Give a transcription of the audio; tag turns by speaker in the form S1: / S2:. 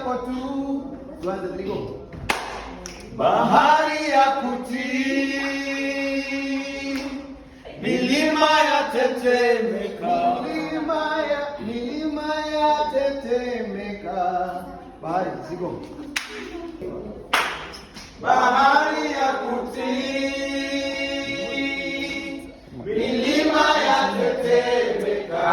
S1: yako tu. Tuanze trigo. Bahari ya kutii, milima ya tetemeka, milima ya tetemeka. Bahari zigo. Bahari ya kutii, milima ya tetemeka.